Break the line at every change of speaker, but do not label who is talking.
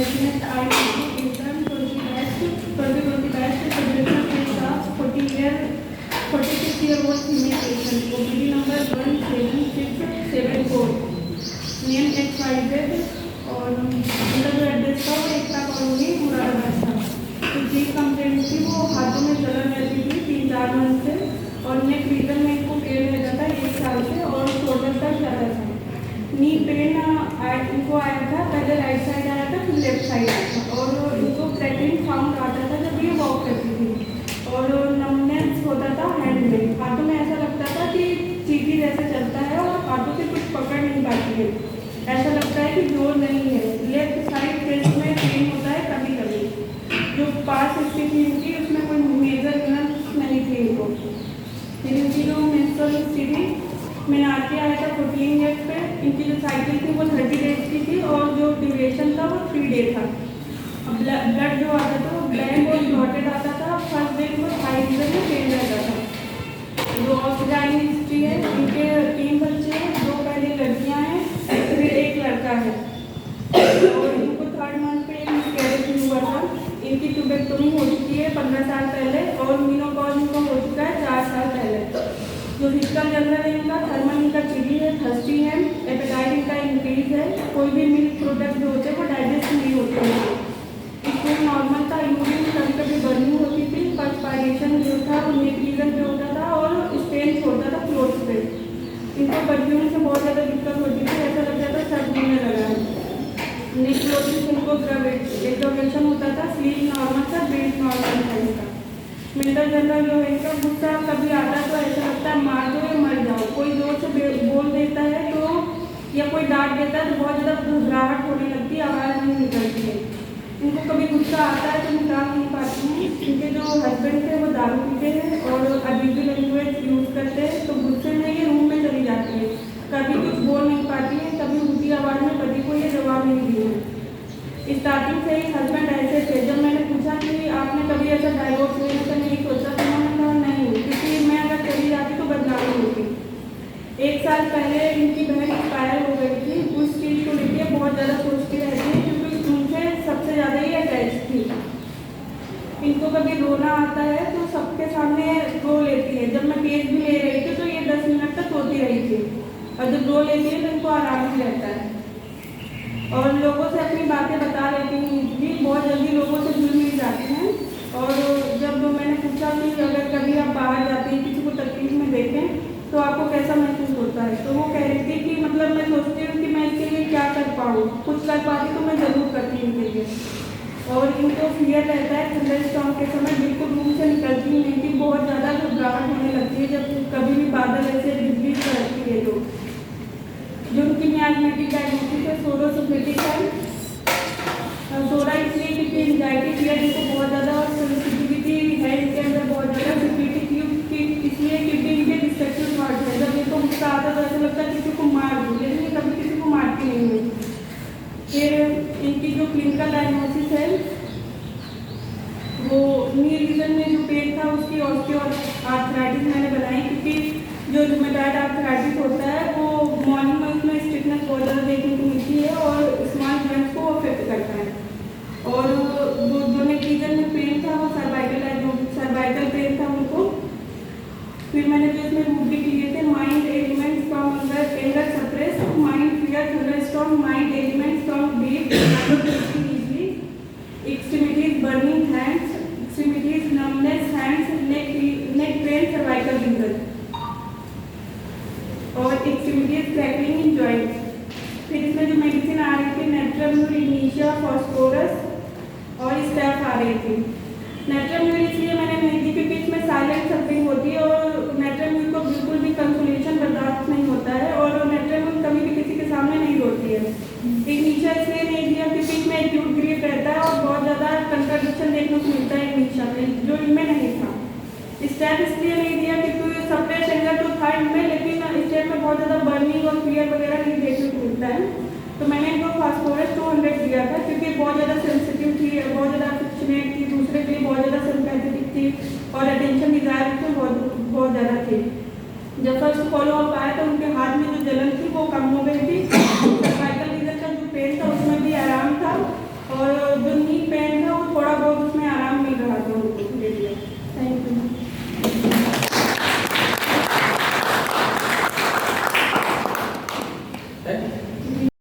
Resident IIT intern 2020 batch submission staff 46-year-old female patient OPD number 17674 name XYZ और उनका जो address था वो एकता कॉलोनी मुरादाबाद था। तो जी कंप्लेंट थी वो हाथों में जलन रहती थी 3-4 मंथ से और नेक रीजन में इनको पेन रहता था 1 साल से और शोल्डर तक ज़्यादा था। नी पेन इनको आया था, पहले राइट साइड आया था फिर लेफ्ट साइड आया था और इनको क्रैकिंग साउंड आता था जब ये वॉक करती थी और नमनेस होता था हैंड में, हाथों में ऐसा लगता था कि चीटी जैसे चलता है और हाथों से कुछ पकड़ नहीं पाती है, ऐसा लगता है कि जोर नहीं है। लेफ्ट साइड फेस में पेन होता है कभी कभी। जो पास स्थिति इनकी उसमें कोई मेजर इलनेस नहीं थी इनको। फिर इनकी जो मेंस्ट्रुअल स्थिति मैंने आके आया था 14 डेज पे, इनकी जो साइकिल थी वो 30 डेज की थी और जो ड्यूरेशन था वो 3 डे था। अब ब्लड जो आता था वो ब्लैक और क्लॉटेड आता था। फर्स्ट डे को हाई रीजन में पेन रहता था। जो ऑक्सीजन हिस्ट्री है, इनके 3 बच्चे हैं, 2 पहले लड़कियां हैं फिर 1 लड़का है और इनको 3rd मंथ पे एक मिसकैरेज हुआ था। इनकी ट्यूबेक्टोमी हो चुकी है 15 साल पहले और मीनोपॉज इनको हो चुका है 4 साल पहले। जो फिजिकल जनरल है इनका, थर्मल इनका चिली है, थर्स्टी है, एपेटाइट इनका इंक्रीज है, कोई भी मिल्क प्रोडक्ट जो होते हैं वो डाइजेस्ट नहीं होते हैं। इसमें नॉर्मल था, यूरिन कभी कभी बर्निंग होती थी, पर्सपायरेशन जो था वो नेक रीजन पे होता था और स्टेन छोड़ता था क्लोथ पे। इनको बच्चों से बहुत ज़्यादा दिक्कत होती थी, ऐसा लगता था सर घूमने लगा है। नेक क्लोथिंग इनको ग्रेवेशन होता था, स्लीप नॉर्मल था, ब्रेथ नॉर्मल था इनका। मेंटल जनरल जो है इनका गुस्सा कभी आता तो ऐसा लगता है मार दो या मर जाओ। कोई जोर से बोल देता है तो या कोई डांट देता है तो बहुत ज़्यादा घबराहट होने लगती है, आवाज़ नहीं निकलती है। इनको कभी गुस्सा आता है तो निकाल नहीं पाती हैं। इनके जो हस्बैंड थे वो दारू पीते हैं और अब्यूजिव लैंग्वेज यूज़ करते हैं, तो गुस्से में ये रूम में चली जाती है, कभी कुछ बोल नहीं पाती है, कभी ऊँची आवाज़ में पति को ये जवाब नहीं दिए। स्टार्टिंग से ही हस्बैंड ऐसे थे। जब मैंने पूछा कि आपने कभी ऐसा डाइवोर्स लेने का नहीं सोचा तो उन्होंने कहा नहीं, क्योंकि मैं अगर चली जाती तो बदनामी होती। 1 साल पहले इनकी बहन एक्सपायर हो गई थी, उस चीज़ को लेकर बहुत ज़्यादा सोचती रहती है क्योंकि उनसे सबसे ज़्यादा ही अटैच थी। इनको कभी रोना आता है तो सबके सामने रो लेती है। जब मैं केस भी ले रही थी तो ये 10 मिनट तक रोती रही थी और जब रो लेती है तो इनको आराम ही रहता है और लोगों से अपनी बातें बता लेती हैं। इजली बहुत जल्दी लोगों से जुड़ मिल जाती हैं। और जब मैंने पूछा कि अगर कभी आप बाहर जाते हैं किसी को तकलीफ में देखें तो आपको कैसा महसूस होता है, तो वो कह रही थी कि मतलब मैं सोचती हूँ कि मैं इसके लिए क्या कर पाऊँ, कुछ कर पाती तो मैं ज़रूर करती हूँ इनके लिए। और इनको फियर रहता है, थंडरस्टॉर्म के समय बिल्कुल रूम से निकलती ही नहीं थी, बहुत ज़्यादा घबराहट होने लगती है जब कभी भी बादल ऐसे बिजली करती है। जो उनकी मियाजमेटिक डायग्नोसिस है सोरोसिपिटिक है। सोरा इसलिए क्योंकि एंजाइटी फियर इनको बहुत ज़्यादा और सेंसिटिविटी है इनके अंदर बहुत ज़्यादा। सिपिटिक इसलिए क्योंकि इनके डिस्ट्रक्टिव थॉट है, जब इनको गुस्सा आता है तो ऐसा लगता है किसी को मार दूँ, लेकिन ये कभी किसी को मारती नहीं है। फिर इनकी जो क्लिनिकल डायग्नोसिस है वो नी रीजन में जो पेन था उसकी ऑस्टियोआर्थराइटिस मैंने बनाई, क्योंकि जो रूमेटॉइड आर्थराइटिस होता है वो मॉर्निंग में उसमें स्टिफनेस बहुत ज़्यादा देखने को मिलती है और स्मॉल जॉइंट्स को अफेक्ट करता है। और वो जो नेक रीजन में पेन था वो सर्वाइकल पेन था उनको। फिर मैंने जो इसमें रूब्रिक लिए थे, mind elements from anger suppress, mind fear thunderstorm, mind elements from breathe easily, extremities burning hands, extremities numbness hands, neck pain cervical region और एक्सट्रीमिटीज क्रैकलिंग इन जॉइंट्स। फिर इसमें जो मेडिसिन आ रही थी नेट्राम्यूर, इनिशिया, फॉस्फोरस और स्टेफ आ रही थी। नेट्राम्यूर इसलिए मैंने नहीं दी क्योंकि इसमें साइलेंट सफरिंग होती है और नेट्राम्यूर को बिल्कुल भी कंसोलेशन बर्दाश्त नहीं होता है और नेट्राम्यूर कभी भी किसी के सामने नहीं रोती है। इनिशिया इसलिए नहीं दिया क्योंकि इसमें एक्यूट ग्रीफ रहता है और बहुत ज़्यादा कंट्राडिक्शन देखने को मिलता है इनिशिया में, जो इनमें नहीं था। स्टेप इसलिए नहीं दिया क्योंकि सप्रेस एंगर तो था इनमें, लेकिन स्टेप में बहुत ज़्यादा बर्निंग और फियर वगैरह नहीं देखने को मिलता है। तो मैंने इनको फास्फोरस 200 दिया था क्योंकि बहुत ज़्यादा सेंसिटिव थी, बहुत ज़्यादा अफेक्शनेट थी, दूसरे के लिए बहुत ज़्यादा सिंपैथेटिक थी और अटेंशन डिजायर तो बहुत ज़्यादा थी। जब फर्स्ट फॉलो अप आया तो उनके हाथ में जो जलन थी वो कम हो गई थी। सर्वाइकल रीजन का जो पेन था